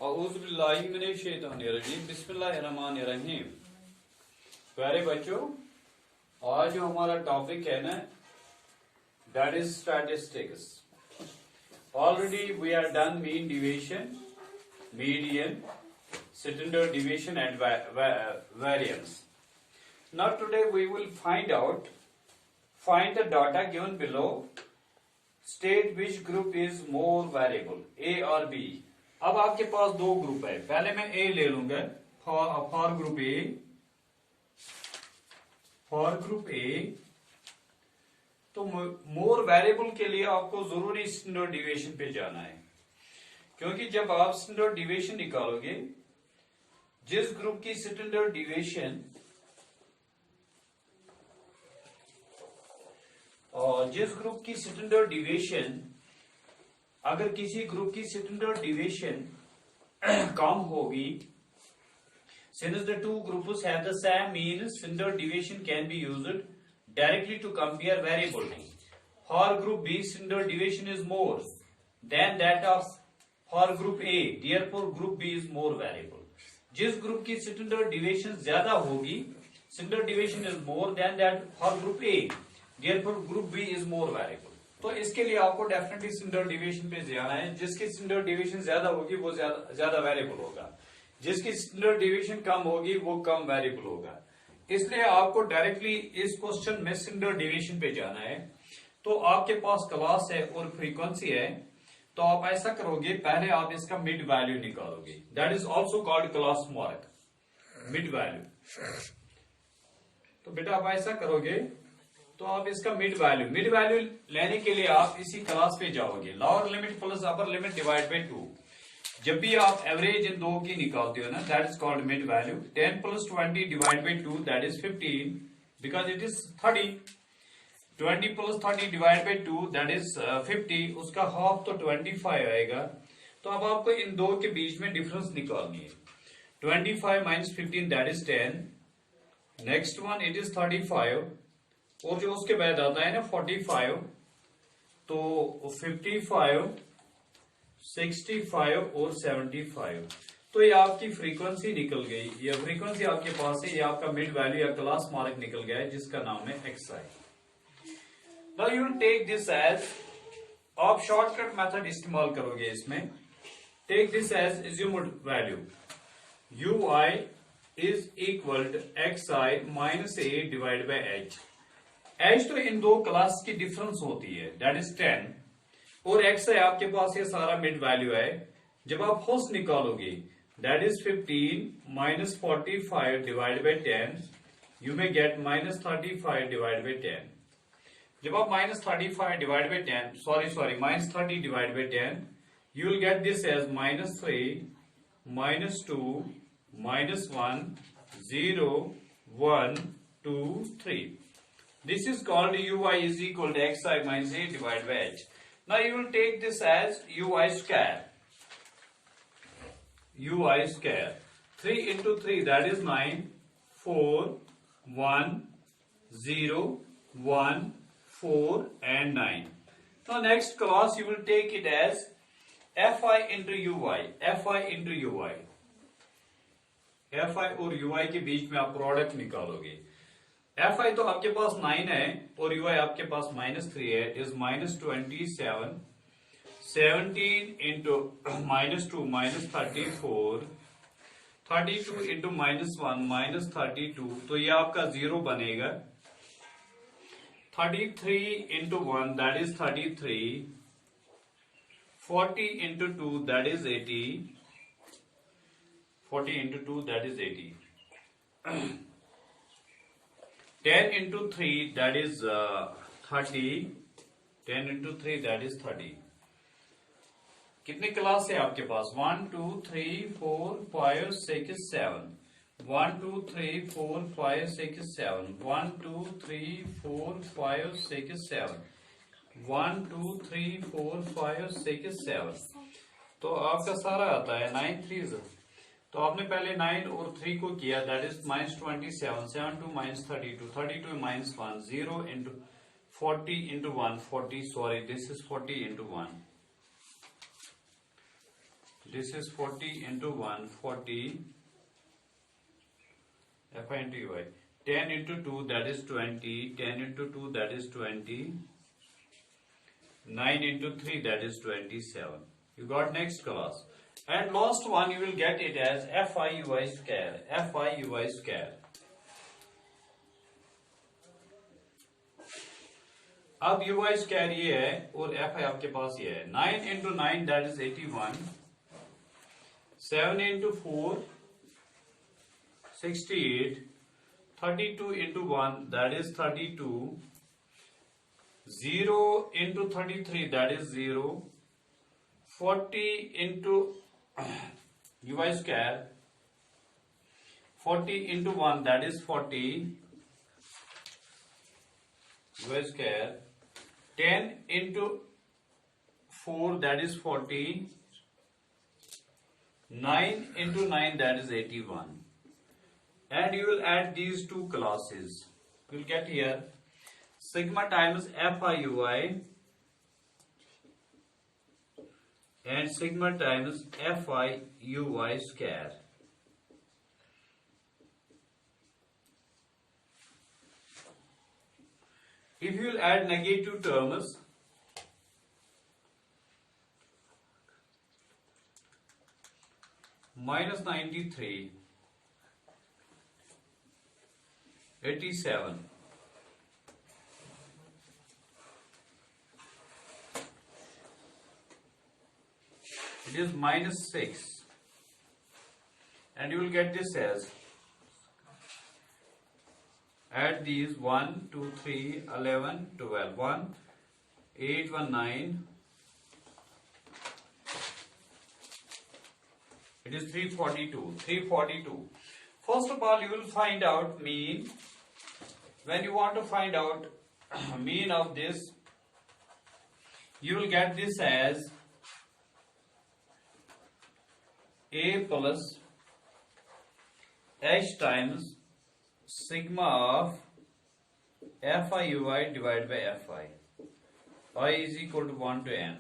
औज़ुबिल्लाहिमिनश्शैतानिर्रजीम बिस्मिल्लाहिर्रहमानिर्रहीम। प्यारे बच्चों, आज जो हमारा टॉपिक है ना, that is statistics. Already we are done mean division, median, standard division and variance. Now today we will find the data given below. State which group is more variable, A or B. अब आपके पास दो group है, पहले मैं ए ले लूंगा for group A. तो मोर variable के लिए आपको जरूरी स्टैंडर्ड डिविएशन पे जाना है, क्योंकि जब आप स्टैंडर्ड डिविएशन निकालोगे, जिस ग्रुप की स्टैंडर्ड डिविएशन अगर किसी ग्रुप की स्टैंडर्ड डिविएशन कम होगी, since the two groups have the same mean, standard deviation can be used directly to compare variability. For group B, standard deviation is more than that of for group A, therefore group B is more variable. जिस group की standard deviation ज्यादा होगी, standard deviation is more than that for group A, therefore group B is more variable. तो इसके लिए आपको definitely standard deviation पे जाना है। जिसकी स्टैंडर्ड डिविएशन ज्यादा होगी वो ज्यादा वेरिएबल होगा, जिसकी स्टैंडर्ड डिविएशन कम होगी वो कम वेरिएबल होगा। इसलिए आपको डायरेक्टली इस क्वेश्चन में स्टैंडर्ड डिविएशन पे जाना है। तो आपके पास क्लास है और फ्रीक्वेंसी है, तो आप ऐसा करोगे, पहले आप इसका मिड वैल्यू निकालोगे, that is also called class mark, mid value. तो बेटा आप ऐसा करोगे, तो आप इसका मिड वैल्यू लेने के लिए आप इसी क्लास पे जाओगे, lower limit plus upper limit divide by 2। जब भी आप एवरेज इन दो की निकालते हो ना, that is called mid value. 10 plus 20 divide by 2 that is 15, because it is 30। 20 plus 30 divide bye 2 that is 50, उसका हाफ तो 25 आएगा। तो अब आपको इन दो के बीच में डिफरेंस निकालनी है। 25 minus 15 that is 10, next one it is 35, और जो उसके बाद आता है ना 45, तो 55, 65 और 75। तो ये आपकी फ्रीक्वेंसी निकल गई, ये फ्रीक्वेंसी आपके पास है, ये आपका मिड वैल्यू या क्लास मार्क निकल गया है, जिसका नाम है XI। Now you will take this as, आप शॉर्टकट मेथड इस्तेमाल करोगे इसमें। Take this as assumed value, UI is equal to XI minus A divide by H। H तो इन दो क्लास की डिफरेंस होती है, दैट इज 10, और XI आपके पास ये सारा मिड वैल्यू है। जब आप होस्ट निकालोगे, that is 15 minus 45 divide by 10, you may get minus 35 divide by 10। जब आप minus 35 divide by 10, sorry minus 30 divide by 10, you will get this as minus 3, minus 2, minus 1, 0, 1, 2, 3. This is called UI is equal to XI minus A divided by H. Now you will take this as UI square. UI square. 3 into 3 that is 9, 4, 1, 0, 1, 4 and 9. So next class you will take it as FI into UI. FI into UI. FI और UI के बीच में आप product निकालोगे। FI तो आपके पास 9 है और UI आपके पास -3 है, इज -27, 17 इंटू -2 -34, 32 इंटू -1 -32, तो ये आपका 0 बनेगा। 33 into 1 that is 33, 40 into 2 that is 80, 40 into 2 that is 80। 10 into 3 that is 30, 10 into 3 that is 30। कितने क्लास है आपके पास? 1 2 3 4 5 6 7, 1 2 3 4 5 6 7, 1 2 3 4 5 6 7, 1 2 3 4 5 6 7। तो आपका सारा आता है 9 3। तो आपने पहले 9 और 3 को किया, that is -27, 7 2 -32, 32 -1, 0 into 40 into 1, 40, sorry this is 40 into 1, This is 40 into 1, 40 Fi into Ui. 10 into 2, that is 20. 10 into 2, that is 20. 9 into 3, that is 27. You got next class. And last one, you will get it as Fi Ui square. Fi Ui square. अब Ui square ये है और Fi आपके पास ये है. 9 into 9, that is 81. 7 into 4, 68. 32 into 1, that is 32. 0 into 33, that is 0. 40 into Ui square. 40 into 1, that is 40. Ui square. 10 into 4, that is 40. 9 into 9, that is 81. And you will add these two classes. You will get here sigma times Fi Ui and sigma times Fi Ui square. If you will add negative terms, minus 93, 87. It is minus 6. And you will get this as, add these 1, 2, 3, 11, 12. 1, 8, 1, 9. It is 342. 342. First of all, you will find out mean. When you want to find out mean of this, you will get this as A plus H times sigma of Fi Ui divided by Fi. I is equal to 1 to n.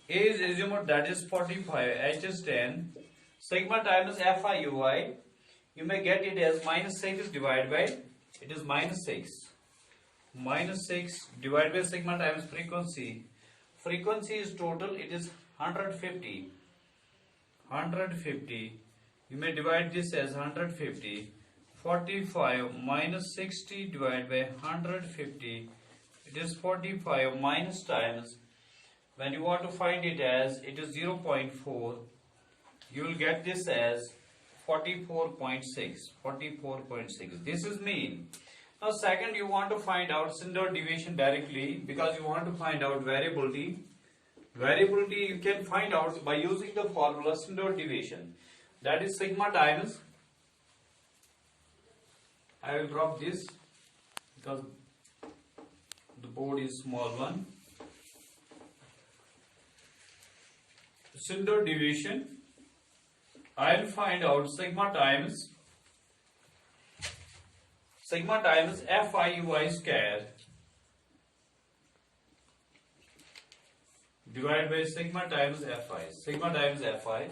A is azimuth, that is 45. H is 10. Sigma times Fi Ui. You may get it as minus 6 divided by, it is minus 6. Minus 6 divided by sigma times frequency. Frequency is total, it is 150. 150. You may divide this as 150. 45 minus 60 divided by 150. It is 45 minus times. When you want to find it as, it is 0.4. You will get this as 44.6. 44.6. This is mean. Now second, you want to find out standard deviation directly because you want to find out variability. Variability you can find out by using the formula standard deviation. That is sigma times, I will drop this because the board is small one. Standard deviation, I will find out sigma times Fi Ui square divided by sigma times Fi. Sigma times Fi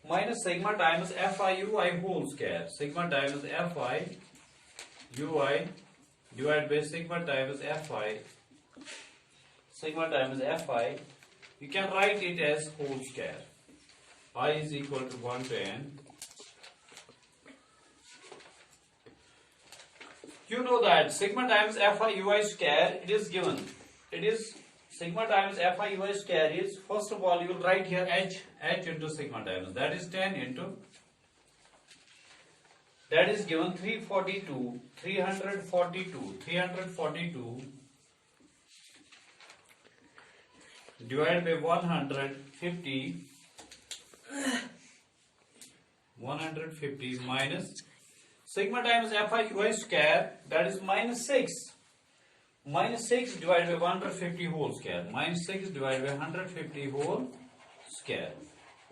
minus sigma times Fi Ui whole square. Sigma times Fi Ui divided by sigma times Fi. Sigma times Fi. You can write it as whole square. I is equal to 1 to n. You know that sigma times Fi Ui square, it is given. It is sigma times Fi Ui square is, first of all, you will write here h into sigma times. That is 10 into, that is given 342 divided by 150 minus sigma times Fi Ui square, that is minus 6. Minus 6 divided by 150 whole square. Minus 6 divided by 150 whole square.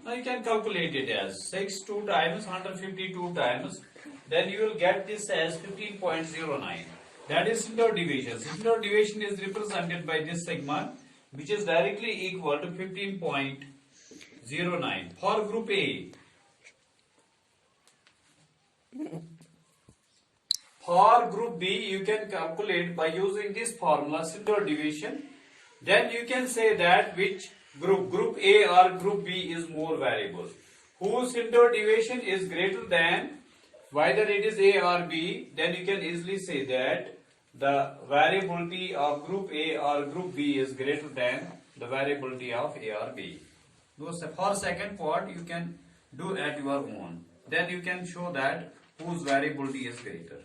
Now you can calculate it as 6 2 times 152 times. Then you will get this as 15.09. That is standard deviation. Standard deviation is represented by this sigma, which is directly equal to 15.09. 0.09. For group A, for group B, you can calculate by using this formula, Sindor deviation. Then you can say that which group A or group B is more variable. Whose Sindor deviation is greater than, whether it is A or B, then you can easily say that the variability of group A or group B is greater than the variability of A or B. So for second part, you can do at your own. Then you can show that whose variability is greater.